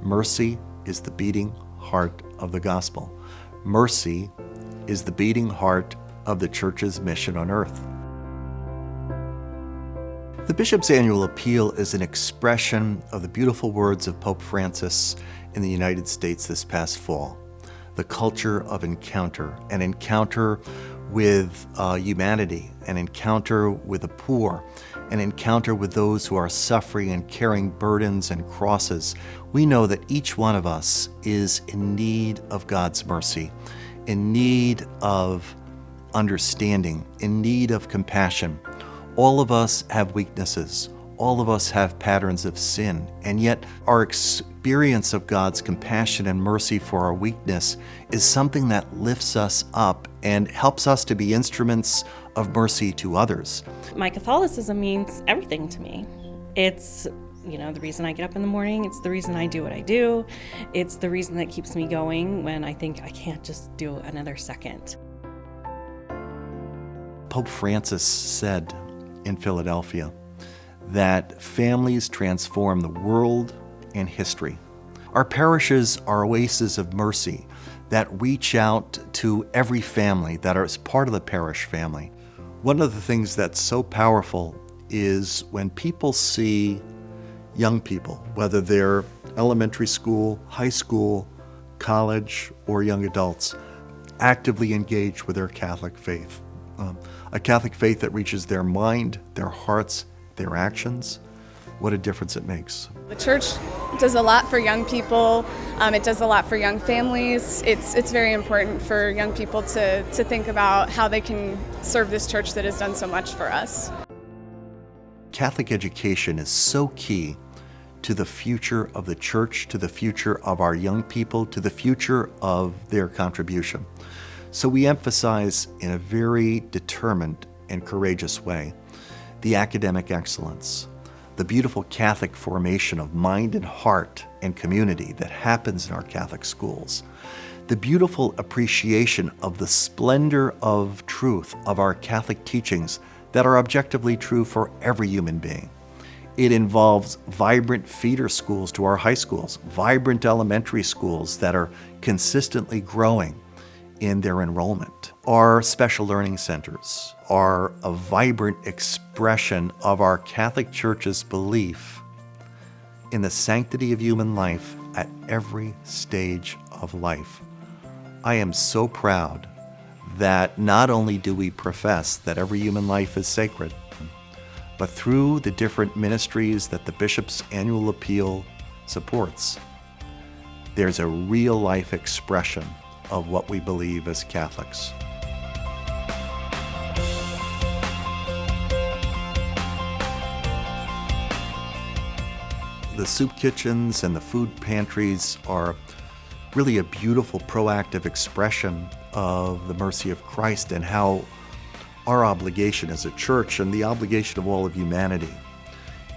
Mercy is the beating heart of the gospel. Mercy is the beating heart of the Church's mission on earth. The Bishop's Annual Appeal is an expression of the beautiful words of Pope Francis in the United States this past fall. The culture of encounter, an encounter with humanity, an encounter with the poor, an encounter with those who are suffering and carrying burdens and crosses. We know that each one of us is in need of God's mercy, in need of understanding, in need of compassion. All of us have weaknesses. All of us have patterns of sin, and yet our experience of God's compassion and mercy for our weakness is something that lifts us up and helps us to be instruments of mercy to others. My Catholicism means everything to me. It's, the reason I get up in the morning. It's the reason I do what I do. It's the reason that keeps me going when I think I can't just do another second. Pope Francis said in Philadelphia that families transform the world and history. Our parishes are oases of mercy that reach out to every family that is part of the parish family. One of the things that's so powerful is when people see young people, whether they're elementary school, high school, college, or young adults, actively engaged with their Catholic faith. A Catholic faith that reaches their mind, their hearts, their actions. What a difference it makes. The church does a lot for young people. It does a lot for young families. It's very important for young people to think about how they can serve this church that has done so much for us. Catholic education is so key to the future of the church, to the future of our young people, to the future of their contribution. So we emphasize in a very determined and courageous way the academic excellence, the beautiful Catholic formation of mind and heart and community that happens in our Catholic schools, the beautiful appreciation of the splendor of truth of our Catholic teachings that are objectively true for every human being. It involves vibrant feeder schools to our high schools, vibrant elementary schools that are consistently growing in their enrollment. Our special learning centers are a vibrant expression of our Catholic Church's belief in the sanctity of human life at every stage of life. I am so proud that not only do we profess that every human life is sacred, but through the different ministries that the Bishop's Annual Appeal supports, there's a real life expression of what we believe as Catholics. The soup kitchens and the food pantries are really a beautiful, proactive expression of the mercy of Christ and how our obligation as a church and the obligation of all of humanity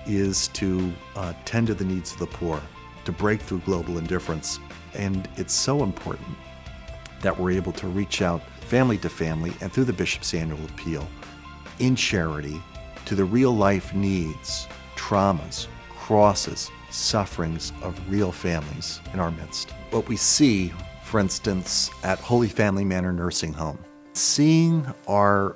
is to tend to the needs of the poor, to break through global indifference. And it's so important that we're able to reach out family to family and through the Bishop's Annual Appeal in charity to the real life needs, traumas, crosses, sufferings of real families in our midst. What we see, for instance, at Holy Family Manor Nursing Home, seeing our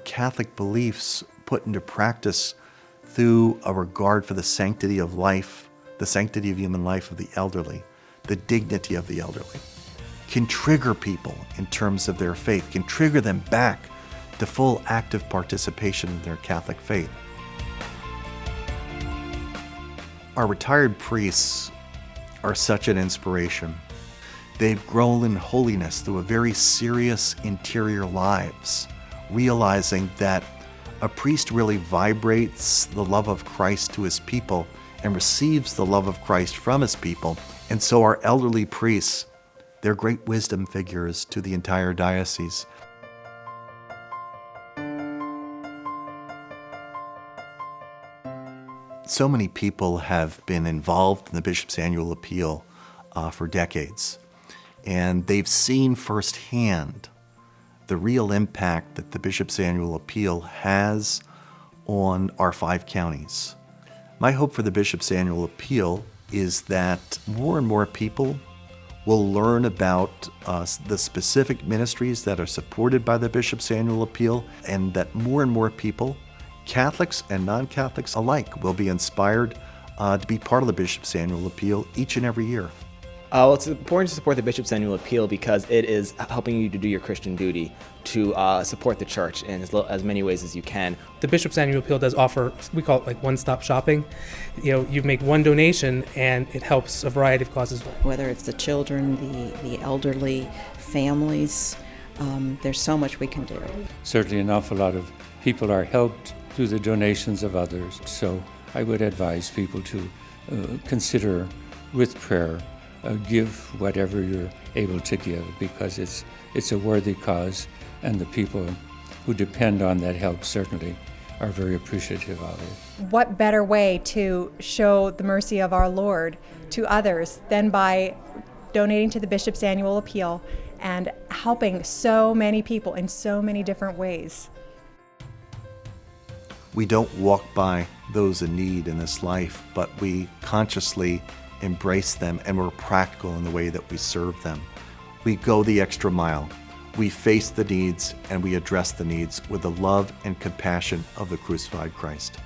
Catholic beliefs put into practice through a regard for the sanctity of life, the sanctity of human life of the elderly, the dignity of the elderly, can trigger people in terms of their faith, can trigger them back to full active participation in their Catholic faith. Our retired priests are such an inspiration. They've grown in holiness through a very serious interior lives, realizing that a priest really vibrates the love of Christ to his people and receives the love of Christ from his people. And so our elderly priests, they're great wisdom figures to the entire diocese. So many people have been involved in the Bishop's Annual Appeal for decades, and they've seen firsthand the real impact that the Bishop's Annual Appeal has on our 5 counties. My hope for the Bishop's Annual Appeal is that more and more people will learn about the specific ministries that are supported by the Bishop's Annual Appeal, and that more and more people, Catholics and non-Catholics alike, will be inspired to be part of the Bishop's Annual Appeal each and every year. Well, it's important to support the Bishop's Annual Appeal because it is helping you to do your Christian duty, to support the church in as many ways as you can. The Bishop's Annual Appeal does offer, we call it like one-stop shopping. You make one donation and it helps a variety of causes. Whether it's the children, the elderly, families, there's so much we can do. Certainly an awful lot of people are helped through the donations of others. So I would advise people to consider with prayer, give whatever you're able to give, because it's a worthy cause, and the people who depend on that help certainly are very appreciative of it. What better way to show the mercy of our Lord to others than by donating to the Bishop's Annual Appeal and helping so many people in so many different ways. We don't walk by those in need in this life, but we consciously embrace them, and we're practical in the way that we serve them. We go the extra mile. We face the needs, and we address the needs with the love and compassion of the crucified Christ.